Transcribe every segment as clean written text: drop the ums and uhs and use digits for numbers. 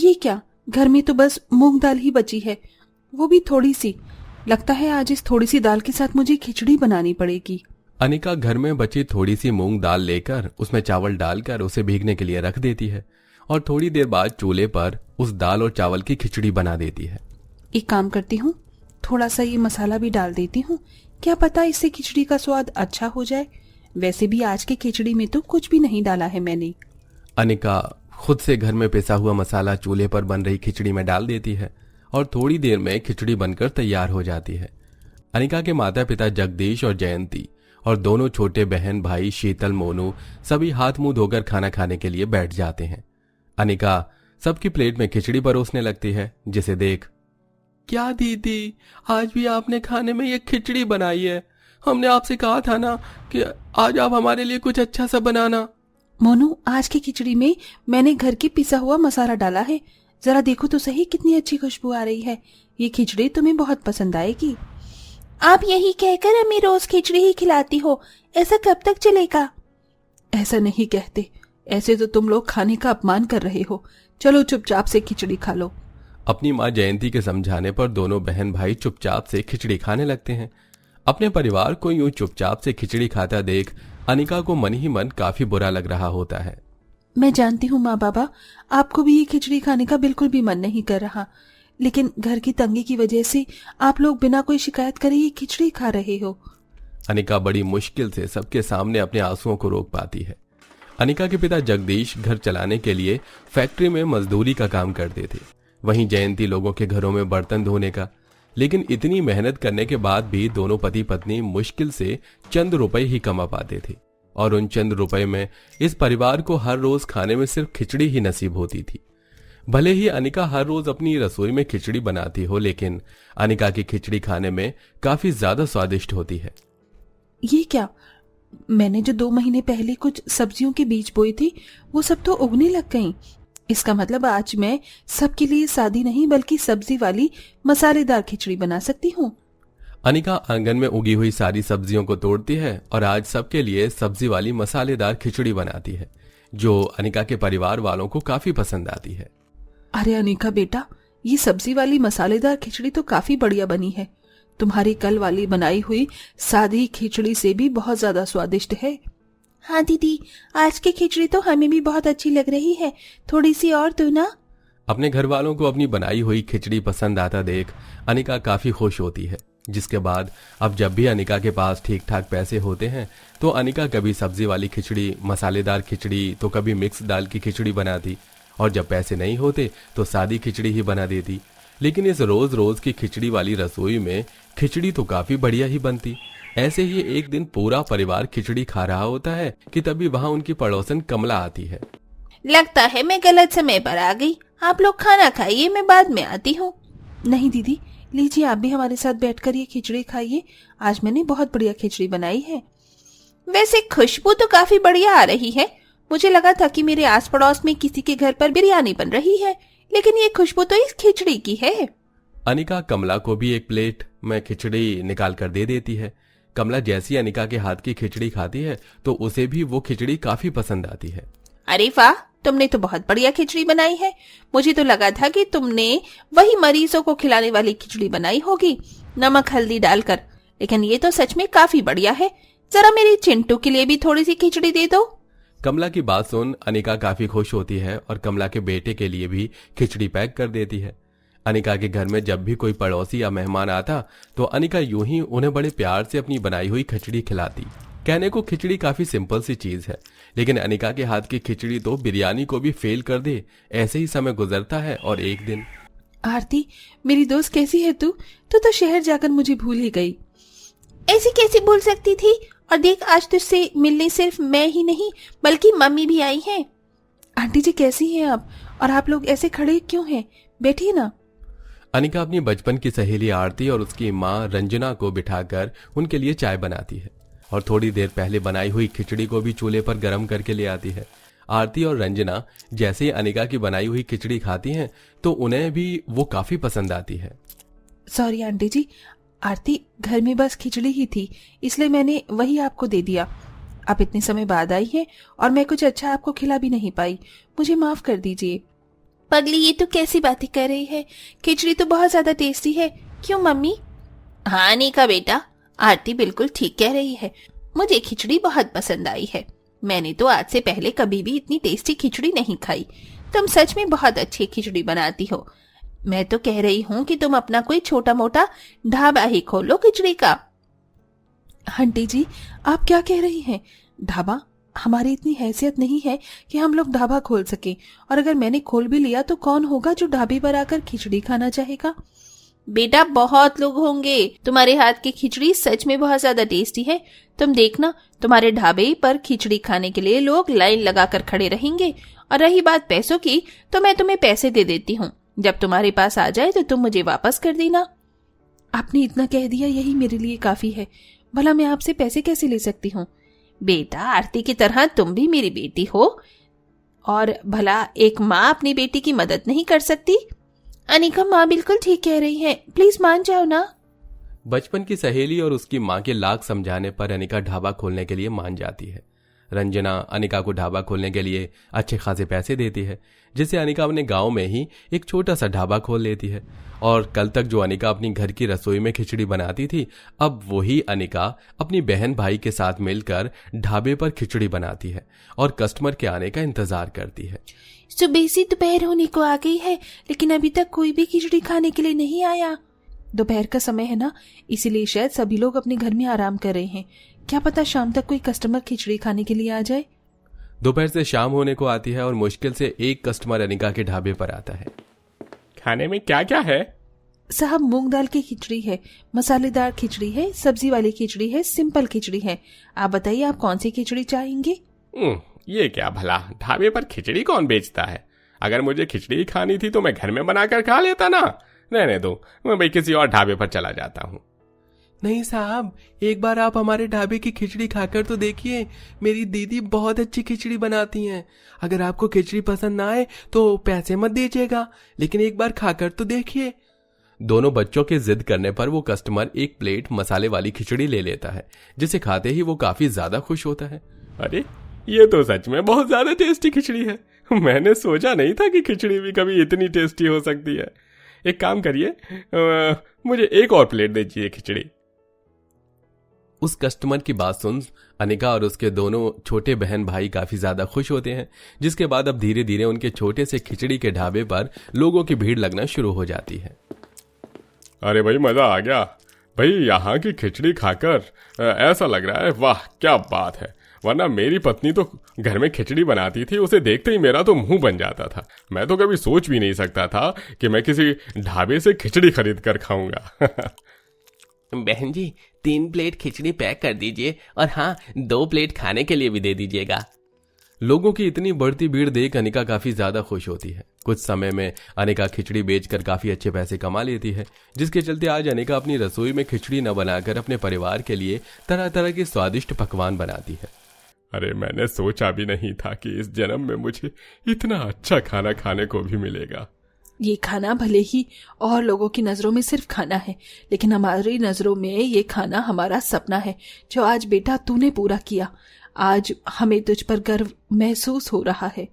ये क्या, घर में तो बस मूंग दाल ही बची है, वो भी थोड़ी सी। लगता है आज इस थोड़ी सी दाल के साथ मुझे खिचड़ी बनानी पड़ेगी। अनिका घर में बची थोड़ी सी मूंग दाल लेकर उसमें चावल डालकर उसे भीगने के लिए रख देती है और थोड़ी देर बाद चूल्हे पर उस दाल और चावल की खिचड़ी बना देती है। एक काम करती हूँ, थोड़ा सा ये मसाला भी डाल देती हूँ, क्या पता इससे खिचड़ी का स्वाद अच्छा हो जाए। वैसे भी आज की खिचड़ी में तो कुछ भी नहीं डाला है मैंने। अनिका खुद से घर में पिसा हुआ मसाला चूल्हे पर बन रही खिचड़ी में डाल देती है और थोड़ी देर में खिचड़ी बनकर तैयार हो जाती है। अनिका के माता पिता जगदीश और जयंती और दोनों छोटे बहन भाई शीतल मोनू सभी हाथ मुंह धोकर खाना खाने के लिए बैठ जाते हैं। अनिका सबकी प्लेट में खिचड़ी परोसने लगती है, जिसे देख, क्या दीदी, आज भी आपने खाने में ये खिचड़ी बनाई है? हमने आपसे कहा था ना कि आज आप हमारे लिए कुछ अच्छा सा बनाना। मोनू, आज की खिचड़ी में मैंने घर की पिसा हुआ मसाला डाला है, जरा देखो तो सही कितनी अच्छी खुशबू आ रही है। ये खिचड़ी तुम्हें बहुत पसंद आएगी। आप यही कहकर हमें रोज खिचड़ी ही खिलाती हो, ऐसा कब तक चलेगा? ऐसा नहीं कहते, ऐसे तो तुम लोग खाने का अपमान कर रहे हो। चलो चुपचाप से खिचड़ी खा लो। अपनी माँ जयंती के समझाने पर दोनों बहन भाई चुपचाप से खिचड़ी खाने लगते हैं। अपने परिवार को यूं चुपचाप से खिचड़ी खाता देख अनिका को मन ही मन काफी बुरा लग रहा होता है। मैं जानती हूँ माँ बाबा, आपको भी ये खिचड़ी खाने का बिल्कुल भी मन नहीं कर रहा, लेकिन घर की तंगी की वजह से आप लोग बिना कोई शिकायत करे ये खिचड़ी खा रहे हो। अनिका बड़ी मुश्किल से सबके सामने अपने आंसुओं को रोक पाती है। अनिका के पिता जगदीश घर चलाने के लिए फैक्ट्री में मजदूरी का काम करते थे, वहीं जयंती लोगों के घरों में बर्तन धोने का। लेकिन इतनी मेहनत करने के बाद भी दोनों पति पत्नी मुश्किल से चंद रुपए ही कमा पाते थे और उन चंद रुपए में इस परिवार को हर रोज खाने में सिर्फ खिचड़ी ही नसीब होती थी। भले ही अनिका हर रोज अपनी रसोई में खिचड़ी बनाती हो, लेकिन अनिका की खिचड़ी खाने में काफी ज्यादा स्वादिष्ट होती है। ये क्या, मैंने जो 2 महीने पहले कुछ सब्जियों के बीज बोए थे वो सब तो उगने लग गईं। इसका मतलब आज मैं सबके लिए सादी नहीं बल्कि सब्जी वाली मसालेदार खिचड़ी बना सकती हूँ। अनिका आंगन में उगी हुई सारी सब्जियों को तोड़ती है और आज सबके लिए सब्जी वाली मसालेदार खिचड़ी बनाती है, जो अनिका के परिवार वालों को काफी पसंद आती है। अरे अनिका बेटा, ये सब्जी वाली मसालेदार खिचड़ी तो काफी बढ़िया बनी है। तुम्हारी कल वाली बनाई हुई सादी खिचड़ी से भी बहुत ज्यादा स्वादिष्ट है। हाँ दीदी, आज की खिचड़ी तो हमें भी बहुत अच्छी लग रही है, थोड़ी सी और दो ना। अपने घर वालों को अपनी बनाई हुई खिचड़ी पसंद आता देख अनिका काफी खुश होती है, जिसके बाद अब जब भी अनिका के पास ठीक ठाक पैसे होते हैं तो अनिका कभी सब्जी वाली खिचड़ी, मसालेदार खिचड़ी तो कभी मिक्स दाल की खिचड़ी बनाती, और जब पैसे नहीं होते तो सादी खिचड़ी ही बना देती। लेकिन इस रोज रोज की खिचड़ी वाली रसोई में खिचड़ी तो काफी बढ़िया ही बनती। ऐसे ही एक दिन पूरा परिवार खिचड़ी खा रहा होता है कि तभी वहाँ उनकी पड़ोसन कमला आती है। लगता है मैं गलत समय पर आ गई, आप लोग खाना खाइए, मैं बाद में आती हूँ। नहीं दीदी, लीजिए आप भी हमारे साथ बैठकर ये खिचड़ी खाइए, आज मैंने बहुत बढ़िया खिचड़ी बनाई है। वैसे खुशबू तो काफी बढ़िया आ रही है, मुझे लगा था कि मेरे आस पड़ोस में किसी के घर पर बिरयानी बन रही है, लेकिन ये खुशबू तो इस खिचड़ी की है। अनिका कमला को भी एक प्लेट में खिचड़ी निकाल कर दे देती है। कमला जैसी अनिका के हाथ की खिचड़ी खाती है तो उसे भी वो खिचड़ी काफी पसंद आती है। अरे वाह, तुमने तो बहुत बढ़िया खिचड़ी बनाई है। मुझे तो लगा था कि तुमने वही मरीजों को खिलाने वाली खिचड़ी बनाई होगी, नमक हल्दी डालकर, लेकिन ये तो सच में काफी बढ़िया है। जरा मेरी चिंटू के लिए भी थोड़ी सी खिचड़ी दे दो। कमला की बात सुन अनिका काफी खुश होती है और कमला के बेटे के लिए भी खिचड़ी पैक कर देती है। अनिका के घर में जब भी कोई पड़ोसी या मेहमान आता तो अनिका यूं ही उन्हें बड़े प्यार से अपनी बनाई हुई खिचड़ी खिलाती। कहने को खिचड़ी काफी सिंपल सी चीज है, लेकिन अनिका के हाथ की खिचड़ी तो बिरयानी को भी फेल कर दे। ऐसे ही समय गुजरता है और एक दिन, आरती मेरी दोस्त कैसी है तू? तू तो शहर जाकर मुझे भूल ही गई। ऐसी कैसे भूल सकती थी? और देख, आज तुझसे मिलने सिर्फ मैं ही नहीं बल्कि मम्मी भी आई हैं। आंटी जी कैसी हैं आप? और आप लोग ऐसे खड़े क्यों हैं? बैठिए ना। अनिका अपनी बचपन की सहेली आरती और उसकी माँ रंजना को बिठाकर उनके लिए चाय बनाती है और थोड़ी देर पहले बनाई हुई खिचड़ी को भी चूल्हे पर गर्म करके ले आती है। आरती और रंजना जैसे ही अनिका की बनाई हुई खिचड़ी खाती हैं तो उन्हें भी वो काफी पसंद आती है। सॉरी आंटी जी, आरती घर में बस खिचड़ी ही थी, इसलिए मैंने वही आपको दे दिया। आप इतने समय बाद आई हैं और मैं कुछ अच्छा आपको खिला भी नहीं पाई, मुझे माफ कर दीजिए। पगली, ये तो कैसी बातें कर रही है? खिचड़ी तो बहुत ज्यादा टेस्टी है, क्यों मम्मी? हाँ अनिका बेटा, आरती बिल्कुल ठीक कह रही है। मुझे खिचड़ी बहुत पसंद आई है। मैंने तो आज से पहले कभी भी इतनी टेस्टी खिचड़ी नहीं खाई। तुम सच में बहुत अच्छी खिचड़ी बनाती हो। मैं तो कह रही हूँ कि तुम अपना कोई छोटा मोटा ढाबा ही खोलो खिचड़ी का। आंटी जी, आप क्या कह रही हैं? ढाबा? हमारी इतनी हैसियत नहीं है कि हम लोग ढाबा खोल सकें। और अगर मैंने खोल भी लिया तो कौन होगा जो ढाबे पर आकर खिचड़ी खाना चाहेगा? बेटा, बहुत लोग होंगे। तुम्हारे हाथ की खिचड़ी सच में बहुत ज्यादा टेस्टी है। तुम देखना, तुम्हारे ढाबे पर खिचड़ी खाने के लिए लोग लाइन लगाकर खड़े रहेंगे। और रही बात पैसों की, तो मैं तुम्हें पैसे दे देती हूँ। जब तुम्हारे पास आ जाए तो तुम मुझे वापस कर देना। आपने इतना कह दिया, यही मेरे लिए काफी है। भला मैं आपसे पैसे कैसे ले सकती हूँ? बेटा, आरती की तरह तुम भी मेरी बेटी हो। और भला एक माँ अपनी बेटी की मदद नहीं कर सकती? अनिका, माँ बिल्कुल ठीक कह रही है, प्लीज मान जाओ ना। बचपन की सहेली और उसकी मां के लाख समझाने पर अनिका ढाबा खोलने के लिए मान जाती है। रंजना अनिका को ढाबा खोलने के लिए अच्छे खासे पैसे देती है, जिससे अनिका अपने गांव में ही एक छोटा सा ढाबा खोल लेती है। और कल तक जो अनिका अपनी घर की रसोई में खिचड़ी बनाती थी, अब वही अनिका अपनी बहन भाई के साथ मिलकर ढाबे पर खिचड़ी बनाती है और कस्टमर के आने का इंतजार करती है। सुबह से दोपहर होने को आ गई है, लेकिन अभी तक कोई भी खिचड़ी खाने के लिए नहीं आया। दोपहर का समय है ना, इसीलिए शायद सभी लोग अपने घर में आराम कर रहे हैं। क्या पता शाम तक कोई कस्टमर खिचड़ी खाने के लिए आ जाए। दोपहर से शाम होने को आती है और मुश्किल से एक कस्टमर अनिका के ढाबे पर आता है। खाने में क्या क्या है? साहब, मूंग दाल की खिचड़ी है, मसालेदार खिचड़ी है, सब्जी वाली खिचड़ी है, सिंपल खिचड़ी है। आप बताइए, आप कौन सी खिचड़ी चाहेंगे? ये क्या भला, ढाबे पर खिचड़ी कौन बेचता है? अगर मुझे खिचड़ी खानी थी तो मैं घर में बनाकर खा लेता ना। रहने दो, मैं भाई किसी और ढाबे पर चला जाता हूँ। नहीं साहब, एक बार आप हमारे ढाबे की खिचड़ी खाकर तो देखिए। मेरी दीदी बहुत अच्छी खिचड़ी बनाती हैं। अगर आपको खिचड़ी पसंद ना आए तो पैसे मत दीजिएगा, लेकिन एक बार खाकर तो देखिए। दोनों बच्चों के जिद करने पर वो कस्टमर एक प्लेट मसाले वाली खिचड़ी ले लेता है, जिसे खाते ही वो काफी ज्यादा खुश होता है। अरे, ये तो सच में बहुत ज्यादा टेस्टी खिचड़ी है। मैंने सोचा नहीं था कि खिचड़ी भी कभी इतनी टेस्टी हो सकती है। एक काम करिए, मुझे एक और प्लेट दीजिए खिचड़ी। उस कस्टमर की बात सुन अनिका और उसके दोनों छोटे बहन भाई काफी ज्यादा खुश होते हैं, जिसके बाद अब धीरे धीरे उनके छोटे से खिचड़ी के ढाबे पर लोगों की भीड़ लगना शुरू हो जाती है। अरे भाई, मजा आ गया भाई, यहाँ की खिचड़ी खाकर ऐसा लग रहा है, वाह क्या बात है। वरना मेरी पत्नी तो घर में खिचड़ी बनाती थी, उसे देखते ही मेरा तो मुंह बन जाता था। मैं तो कभी सोच भी नहीं सकता था कि मैं किसी ढाबे से खिचड़ी खरीद कर खाऊंगा। बहन जी, 3 प्लेट खिचड़ी पैक कर दीजिए और हाँ, 2 प्लेट खाने के लिए भी दे दीजिएगा। लोगों की इतनी बढ़ती भीड़ देख अनिका काफी ज्यादा खुश होती है। कुछ समय में अनिका खिचड़ी बेचकर काफी अच्छे पैसे कमा लेती है, जिसके चलते आज अनिका अपनी रसोई में खिचड़ी न बनाकर अपने परिवार के लिए तरह तरह के स्वादिष्ट पकवान बनाती है। अरे, मैंने सोचा भी नहीं था कि इस जन्म में मुझे इतना अच्छा खाना खाने को भी मिलेगा। ये खाना भले ही और लोगों की नजरों में सिर्फ खाना है, लेकिन हमारी नजरों में ये खाना हमारा सपना है, जो आज बेटा तूने पूरा किया। आज हमें तुझ पर गर्व महसूस हो रहा है।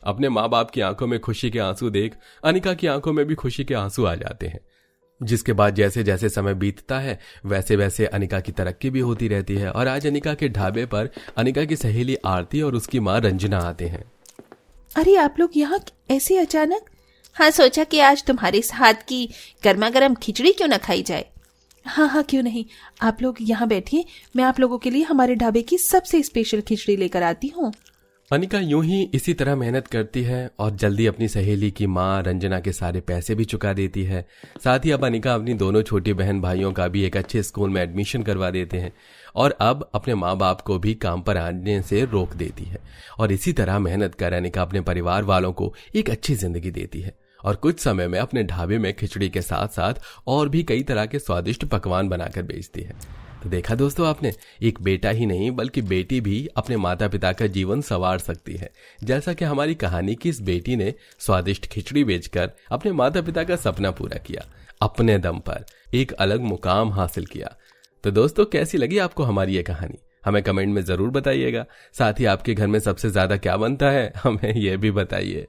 अपने माँ बाप की आंखों में खुशी के आंसू देख अनिका की आंखों में भी खुशी के आंसू आ जाते हैं, जिसके बाद जैसे जैसे समय बीतता है वैसे वैसे अनिका की तरक्की भी होती रहती है। और आज अनिका के ढाबे पर अनिका की सहेली आरती और उसकी माँ रंजना आते हैं। अरे, आप लोग यहाँ ऐसे अचानक? हाँ, सोचा कि आज तुम्हारे हाथ की गर्मा गर्म खिचड़ी क्यों न खाई जाए। हाँ, क्यों नहीं। आप लोग यहाँ बैठिए, मैं आप लोगों के लिए हमारे ढाबे की सबसे स्पेशल खिचड़ी लेकर आती हूँ। अनिका यूं ही इसी तरह मेहनत करती है और जल्दी अपनी सहेली की माँ रंजना के सारे पैसे भी चुका देती है। साथ ही अब अनिका अपनी दोनों छोटी बहन भाइयों का भी एक अच्छे स्कूल में एडमिशन करवा देते हैं और अब अपने माँ बाप को भी काम पर आने से रोक देती है। और इसी तरह मेहनत कर अनिका अपने परिवार वालों को एक अच्छी जिंदगी देती है और कुछ समय में अपने ढाबे में खिचड़ी के साथ साथ और भी कई तरह के स्वादिष्ट पकवान बनाकर बेचती है। तो देखा दोस्तों आपने, एक बेटा ही नहीं बल्कि बेटी भी अपने माता पिता का जीवन संवार सकती है, जैसा कि हमारी कहानी की इस बेटी ने स्वादिष्ट खिचड़ी बेचकर अपने माता पिता का सपना पूरा किया, अपने दम पर एक अलग मुकाम हासिल किया। तो दोस्तों, कैसी लगी आपको हमारी ये कहानी? हमें कमेंट में जरूर बताइएगा। साथ ही आपके घर में सबसे ज्यादा क्या बनता है, हमें यह भी बताइए।